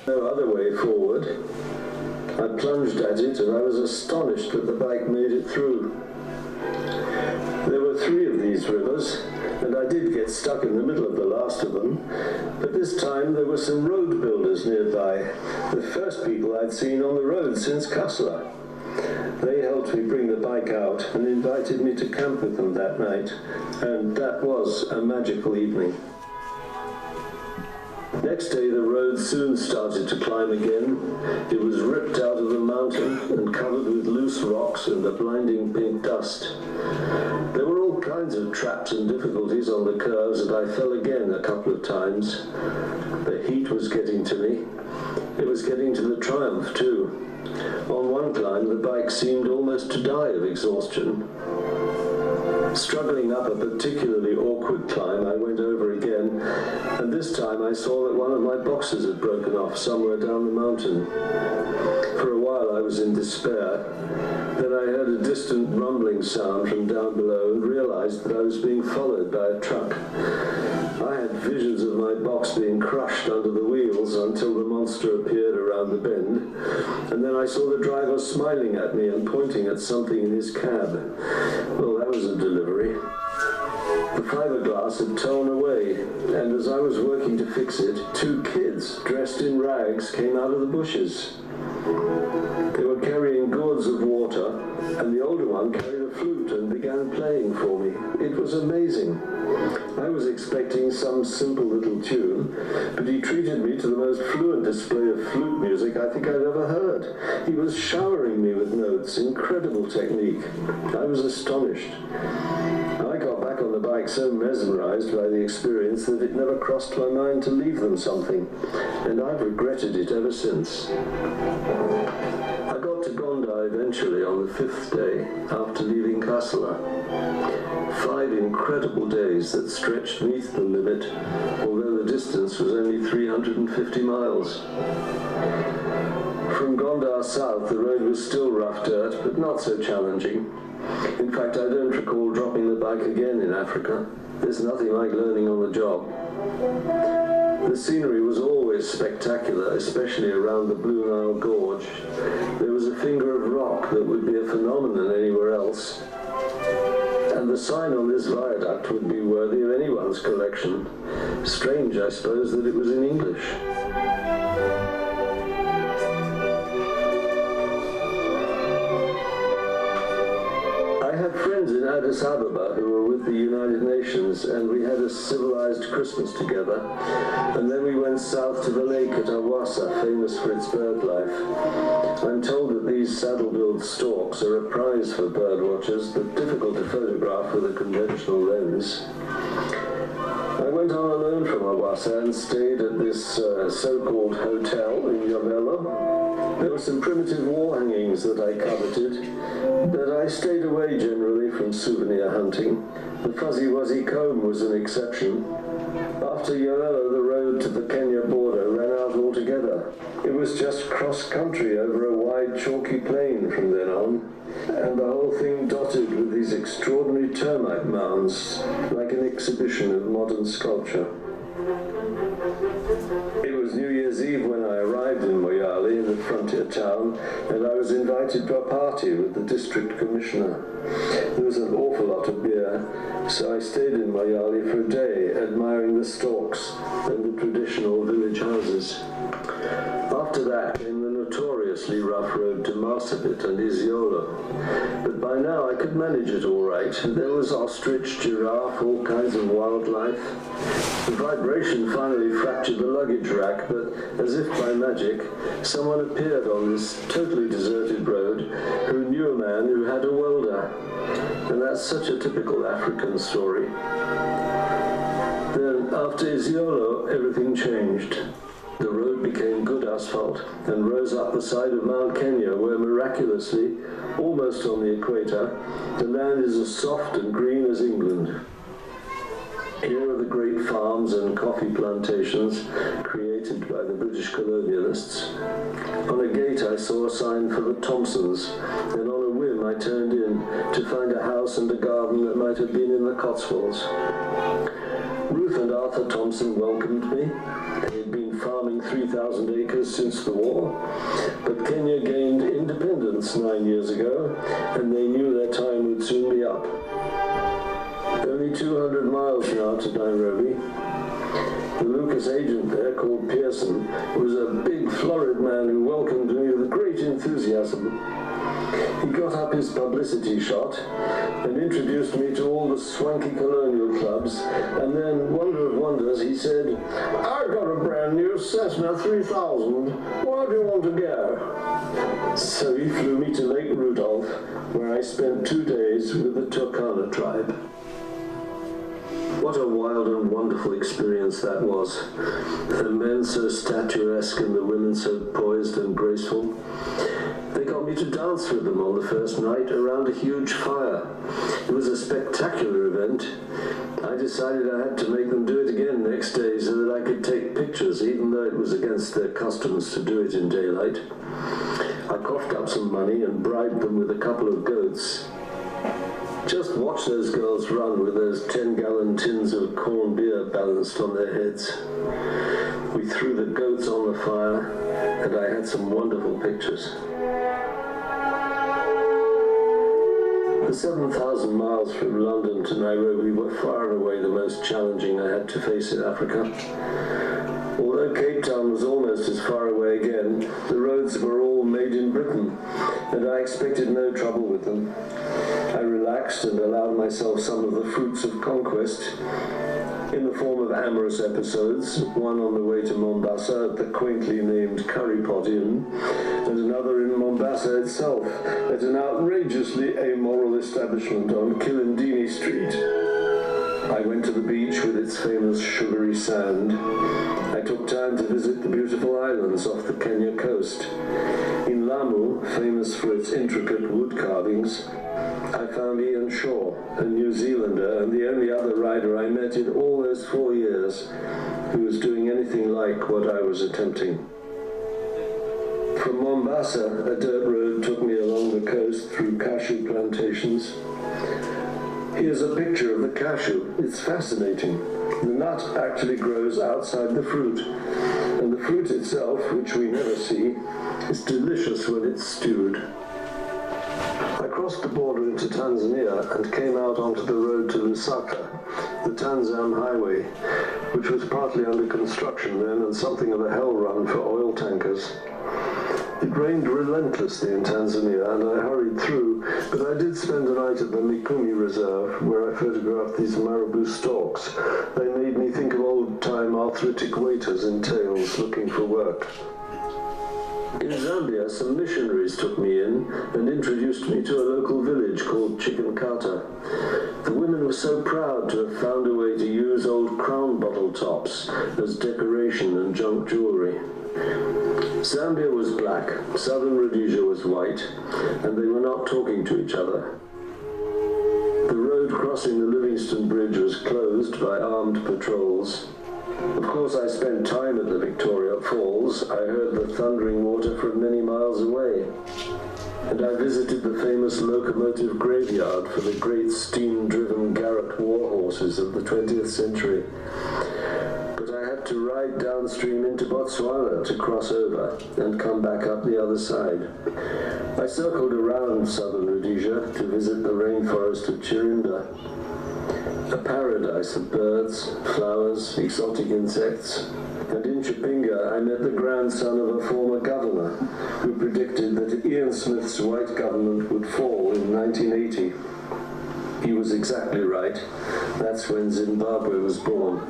No other way forward. I plunged at it and I was astonished that the bike made it through. There were 3 of these rivers, and I did get stuck in the middle of the last of them, but this time there were some road builders nearby, the first people I'd seen on the road since Kassel. They helped me bring the bike out and invited me to camp with them that night, and that was a magical evening. Next day the road soon started to climb again. It was ripped out of the mountain and covered with loose rocks and a blinding pink dust. There were all kinds of traps and difficulties on the curves, and I fell again a couple of times. The heat was getting to me. It was getting to the Triumph too. On one climb the bike seemed almost to die of exhaustion. Struggling up a particularly awkward climb, I went over again, and this time I saw that one of my boxes had broken off somewhere down the mountain. For a while I was in despair. Then I heard a distant rumbling sound from down below and realized that I was being followed by a truck. I had visions of my box being crushed under the wheels until the monster appeared around the bend, and then I saw the driver smiling at me and pointing at something in his cab. Well, that was a delivery. The fiberglass had torn away, and as I was working to fix it, 2 kids dressed in rags came out of the bushes. They were carrying gourds of water, and the older one carried a flute and began playing for me. It was amazing. I was expecting some simple little tune, but he treated me to the most fluent display of flute music I think I'd ever heard. He was showering me with notes, incredible technique. I was astonished. I got back on the bike so mesmerized by the experience that it never crossed my mind to leave them something, and I've regretted it ever since. I got to Gondar eventually on the 5th day after leaving Kassel. 5 incredible days that stretched beneath the limit, although the distance was only 350 miles. From Gondar south, the road was still rough dirt, but not so challenging. In fact, I don't recall dropping the bike again in Africa. There's nothing like learning on the job. The scenery was always spectacular, especially around the Blue Nile Gorge. There was a finger of rock that would be a phenomenon anywhere else. And the sign on this viaduct would be worthy of anyone's collection. Strange, I suppose, that it was in English. I had friends in Addis Ababa who were with the United Nations, and we had a civilized Christmas together. And then we went south to the lake at Awassa, famous for its bird life. I'm told that these saddle-billed storks are a prize for bird watchers, but difficult to photograph with a conventional lens. I went on alone from Awassa and stayed at this so-called hotel in Yamelo. There were some primitive wall hangings that I coveted, but I stayed away generally from souvenir hunting. The fuzzy-wuzzy comb was an exception. After Yamelo, the road to the Kenya border ran out altogether. It was just cross-country over a wide chalky plain from then on, and the whole thing dotted with these extraordinary termite mounds, like an exhibition of modern sculpture. It was New Year's Eve when I arrived in Moyale, in the frontier town, and I was invited to a party with the district commissioner. There was an awful lot of beer, so I stayed in Moyale for a day, admiring the storks and the traditional village houses. After that came the notoriously rough road to Marsabit and Isiolo, but by now I could manage it all right. There was ostrich, giraffe, all kinds of wildlife. The vibration finally fractured the luggage rack, but as if by magic, someone appeared on this totally deserted road who knew a man who had a welder. And that's such a typical African story. Then, after Isiolo, everything changed. The road became good asphalt and rose up the side of Mount Kenya, where miraculously, almost on the equator, the land is as soft and green as England. Here are the great farms and coffee plantations created by the British colonialists. On a gate I saw a sign for the Thompsons, and on a whim I turned in to find a house and a garden that might have been in the Cotswolds. Ruth and Arthur Thompson welcomed me. They had been farming 50,000 acres since the war, but Kenya gained independence 9 years ago, and they knew their time would soon be up. Only 200 miles now to Nairobi. The Lucas agent there, called Pearson, was a big, florid man who welcomed me with great enthusiasm. He got up his publicity shot and introduced me to all the swanky colonial clubs, and then, wonder of wonders, he said, "I've got a brand new Cessna 3000. Where do you want to go?" So he flew me to Lake Rudolph, where I spent 2 days with the Turkana tribe. What a wild and wonderful experience that was. The men so statuesque and the women so poised and graceful. They got me to dance with them on the first night around a huge fire. It was a spectacular event. I decided I had to make them do it again next day so that I could take pictures, even though it was against their customs to do it in daylight. I coughed up some money and bribed them with a couple of goats. Just watch those girls run with those 10-gallon tins of corned beer balanced on their heads. We threw the goats on the fire, and I had some wonderful pictures. The 7,000 miles from London to Nairobi were far and away the most challenging I had to face in Africa. Although Cape Town was almost as far away again, the roads were all made in Britain, and I expected no trouble with them. I relaxed and allowed myself some of the fruits of conquest in the form of amorous episodes, one on the way to Mombasa at the quaintly named Curry Pot Inn, and another in Mombasa itself at an outrageously amoral establishment on Kilindini Street. I went to the beach with its famous sugary sand. I took time to visit the beautiful islands off the Kenya coast. In Lamu, famous for its intricate wood carvings, I found Ian Shaw, a New Zealander and the only other rider I met in all those 4 years who was doing anything like what I was attempting. From Mombasa, a dirt road took me along the coast through cashew plantations. Here's a picture of the cashew. It's fascinating. The nut actually grows outside the fruit, and the fruit itself, which we never see, is delicious when it's stewed. I crossed the border into Tanzania and came out onto the road to Lusaka, the Tanzam Highway, which was partly under construction then and something of a hell run for oil tankers. It rained relentlessly in Tanzania, and I hurried through, but I did spend a night at the Mikumi Reserve, where I photographed these marabou storks. They made me think of old-time arthritic waiters in tails looking for work. In Zambia, some missionaries took me in and introduced me to a local village called Chikankata. The women were so proud to have found a way to use old crown bottle tops as decoration and junk jewelry. Zambia was black, southern Rhodesia was white, and they were not talking to each other. The road crossing the Livingston Bridge was closed by armed patrols. Of course, I spent time at the Victoria Falls. I heard the thundering water from many miles away. And I visited the famous locomotive graveyard for the great steam-driven Garrett war horses of the 20th century. But I had to ride downstream into Botswana to cross over and come back up the other side. I circled around southern Rhodesia to visit the rainforest of Chirinda. A paradise of birds, flowers, exotic insects. And in Chipinga, I met the grandson of a former governor who predicted that Ian Smith's white government would fall in 1980. He was exactly right. That's when Zimbabwe was born.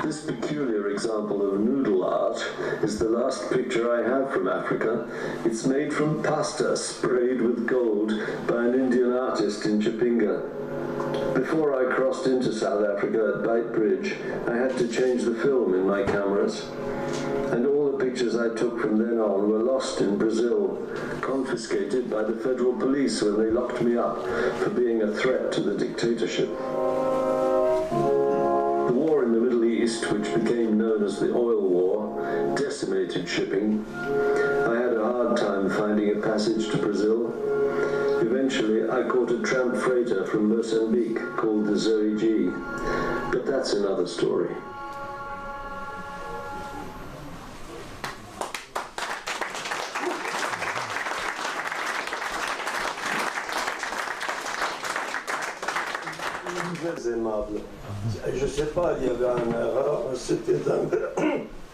This peculiar example of noodle art is the last picture I have from Africa. It's made from pasta sprayed with gold by an Indian artist in Chipinga. Before I crossed into South Africa at Beit Bridge, I had to change the film in my cameras, and all the pictures I took from then on were lost in Brazil, confiscated by the federal police when they locked me up for being a threat to the dictatorship. The war in the Middle East, which became known as the Oil War, decimated shipping. I had a hard time finding a passage to Brazil. Eventually, I caught a tramp freighter from Mozambique called the Zoe G, but that's another story. très aimable. Je ne sais pas, il y avait une erreur. C'était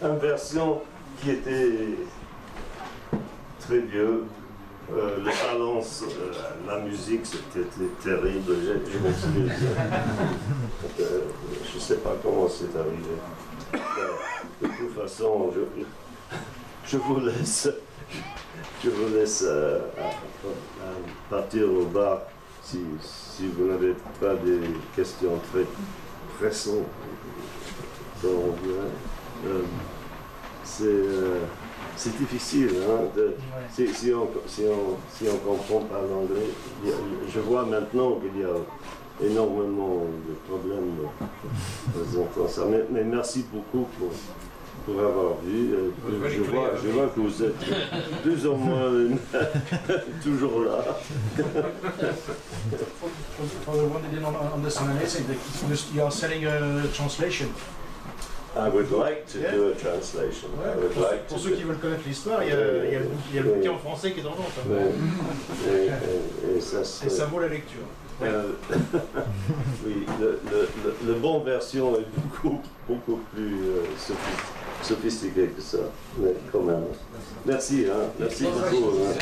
une version qui était très vieux. Le balance, la musique, c'était terrible. Je m'excuse. Je ne sais pas comment c'est arrivé. De toute façon, je vous laisse partir au bar si vous n'avez pas des questions très pressantes. Donc, c'est difficile, hein, si on comprend pas l'anglais. Je vois maintenant qu'il y a énormément de problèmes présentant ça. Mais merci beaucoup pour avoir vu. Je vois que vous êtes plus ou moins toujours là. For the one that didn't understand anything, you are selling a translation. I would like to do a translation. I would like Pour to ceux qui veulent connaître l'histoire, il y a le bouquin en français qui est en vente. Et ça vaut la lecture. Oui, le bon version est beaucoup plus sophistiqué que ça, mais quand même. Merci, hein, merci beaucoup. Hein.